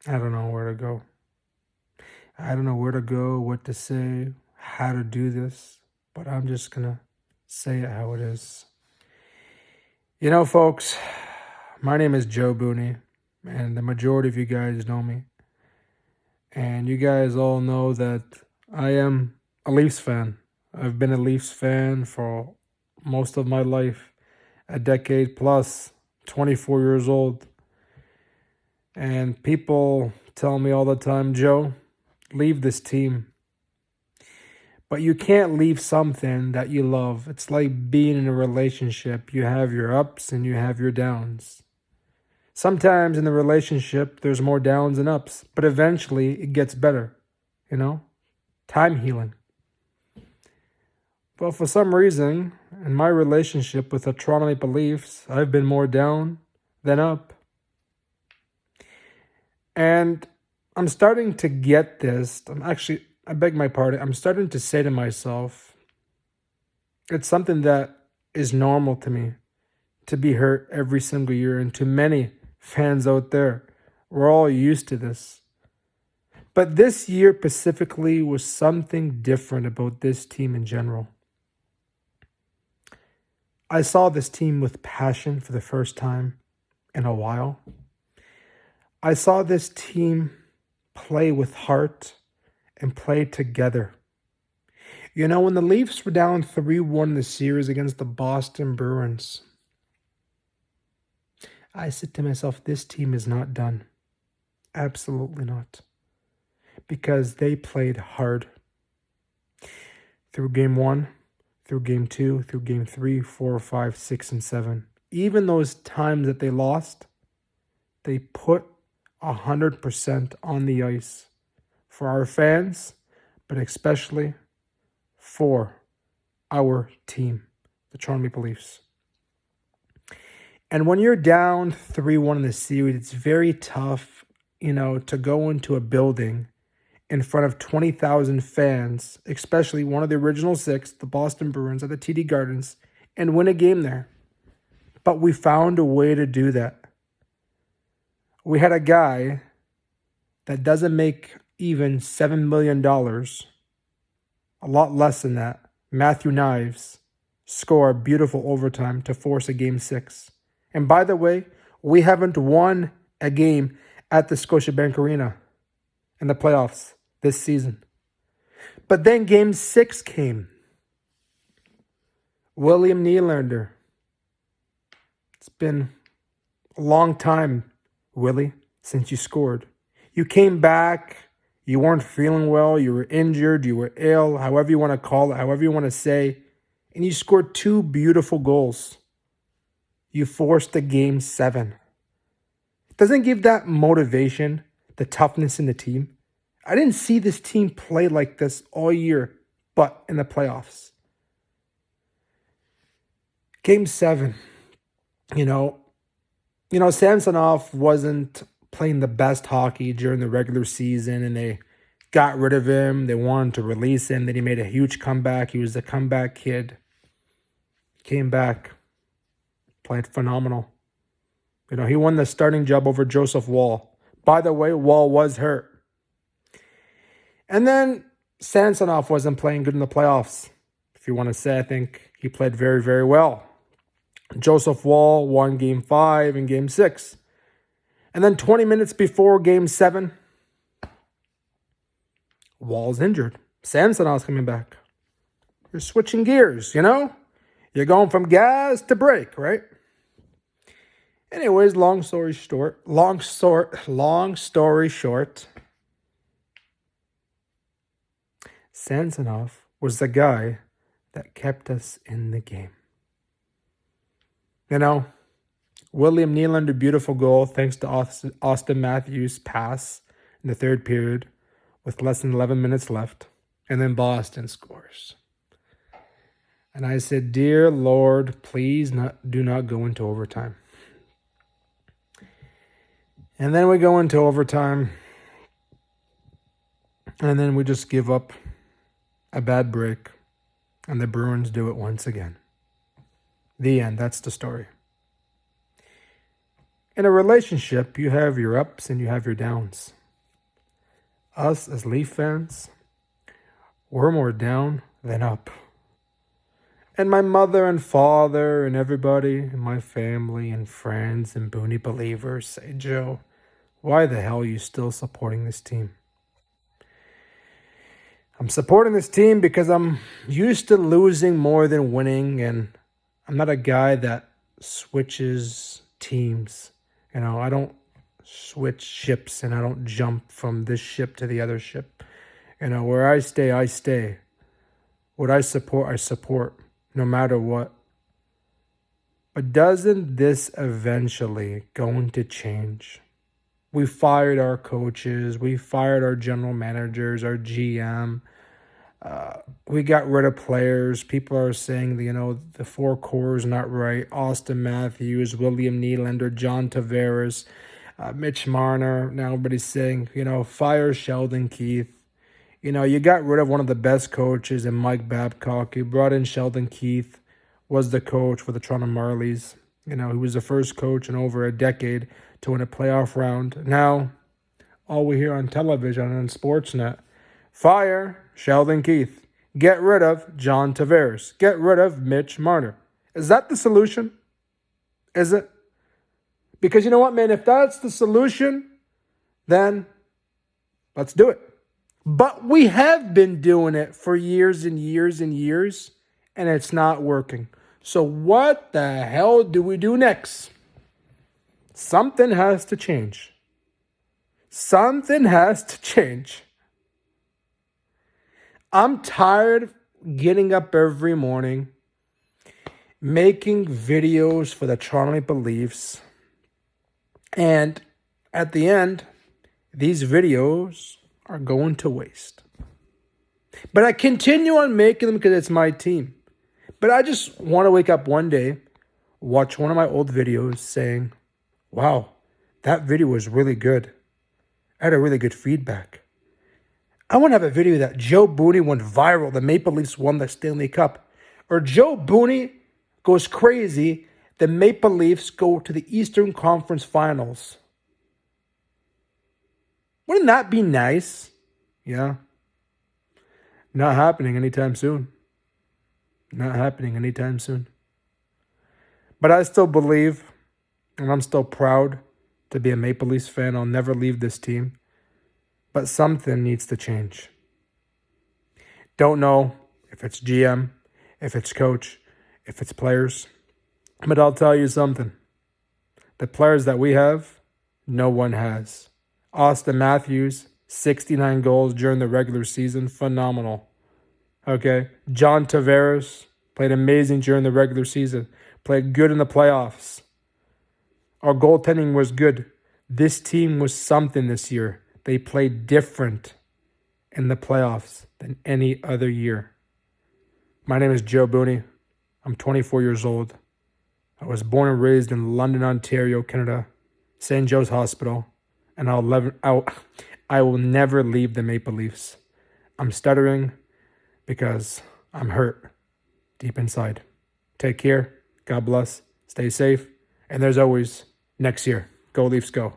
I don't know where to go. I don't know where to go, what to say, how to do this, but I'm just going to say it how it is. You know, folks, my name is Joe Booney, and the majority of you guys know me. And you guys all know that I am a Leafs fan. I've been a Leafs fan for most of my life, a decade plus, 24 years old. And people tell me all the time, Joe, leave this team. But you can't leave something that you love. It's like being in a relationship. You have your ups and you have your downs. Sometimes in the relationship, there's more downs than ups, but eventually it gets better, you know? Time healing. Well, for some reason, in my relationship with the Toronto Maple Leafs, I've been more down than up. And I'm starting to get this. I beg my pardon, I'm starting to say to myself, it's something that is normal to me to be hurt every single year, and to many fans out there, we're all used to this. But this year specifically was something different about this team in general. I saw this team with passion for the first time in a while. I saw this team play with heart and play together. You know, when the Leafs were down 3-1 in the series against the Boston Bruins, I said to myself, this team is not done. Absolutely not. Because they played hard. Through game 1, through game 2, through game 3, 4, 5, 6, and 7. Even those times that they lost, they put 100% on the ice for our fans, but especially for our team, the Toronto Maple Leafs. And when you're down 3-1 in the series, it's very tough, to go into a building in front of 20,000 fans, especially one of the original 6, the Boston Bruins at the TD Gardens, and win a game there. But we found a way to do that. We had a guy that doesn't make even $7 million, a lot less than that, Matthew Knies, score a beautiful overtime to force a game 6. And by the way, we haven't won a game at the Scotiabank Arena in the playoffs this season. But then game 6 came. William Nylander. It's been a long time, Willie, since you scored. You came back. You weren't feeling well. You were injured. You were ill, however you want to call it, however you want to say. And you scored 2 beautiful goals. You forced the game 7. Doesn't give that motivation, the toughness in the team. I didn't see this team play like this all year, but in the playoffs. Game 7, Samsonov wasn't playing the best hockey during the regular season, and they got rid of him. They wanted to release him. Then he made a huge comeback. He was the comeback kid. Came back, played phenomenal. He won the starting job over Joseph Woll. By the way, Woll was hurt. And then Samsonov wasn't playing good in the playoffs. If you want to say, I think he played very, very well. Joseph Woll won game 5 and game 6. And then 20 minutes before game 7, Woll's injured. Samsonov's coming back. You're switching gears, You're going from gas to brake, right? Anyways, long story short, Samsonov was the guy that kept us in the game. William Nylander, beautiful goal thanks to Austin Matthews' pass in the third period with less than 11 minutes left. And then Boston scores. And I said, dear Lord, please do not go into overtime. And then we go into overtime. And then we just give up a bad break. And the Bruins do it once again. The end. That's the story. In a relationship, you have your ups and you have your downs. us as Leaf fans, we're more down than up. And my mother and father and everybody in my family and friends and Booney believers say, Joe, why the hell are you still supporting this team? I'm supporting this team because I'm used to losing more than winning, and I'm not a guy that switches teams. I don't switch ships and I don't jump from this ship to the other ship. Where I stay, I stay. What I support, no matter what. But doesn't this eventually going to change? We fired our coaches. We fired our general managers, our GM. We got rid of players. People are saying, the four core is not right. Auston Matthews, William Nylander, John Tavares, Mitch Marner. Now everybody's saying, fire Sheldon Keefe. You got rid of one of the best coaches in Mike Babcock. You brought in Sheldon Keefe, was the coach for the Toronto Marlies. He was the first coach in over a decade to win a playoff round. Now, all we hear on television and Sportsnet, fire Sheldon Keefe. Get rid of John Tavares. Get rid of Mitch Marner. Is that the solution? Is it? Because you know what, man? If that's the solution, then let's do it. But we have been doing it for years and years and years, and it's not working. So what the hell do we do next? Something has to change. Something has to change. I'm tired of getting up every morning, making videos for the Toronto Maple Leafs, and at the end, these videos are going to waste. But I continue on making them because it's my team. But I just want to wake up one day, watch one of my old videos saying, wow, that video was really good. I had a really good feedback. I want to have a video that Joe Booney went viral. The Maple Leafs won the Stanley Cup. Or Joe Booney goes crazy. The Maple Leafs go to the Eastern Conference Finals. Wouldn't that be nice? Yeah. Not happening anytime soon. Not happening anytime soon. But I still believe, and I'm still proud to be a Maple Leafs fan. I'll never leave this team. But something needs to change. Don't know if it's GM, if it's coach, if it's players. But I'll tell you something. The players that we have, no one has. Auston Matthews, 69 goals during the regular season. Phenomenal. Okay. John Tavares played amazing during the regular season. Played good in the playoffs. Our goaltending was good. This team was something this year. They played different in the playoffs than any other year. My name is Joe Booney. I'm 24 years old. I was born and raised in London, Ontario, Canada, St. Joe's Hospital, and I will never leave the Maple Leafs. I'm stuttering because I'm hurt deep inside. Take care. God bless. Stay safe. And there's always next year. Go Leafs, go.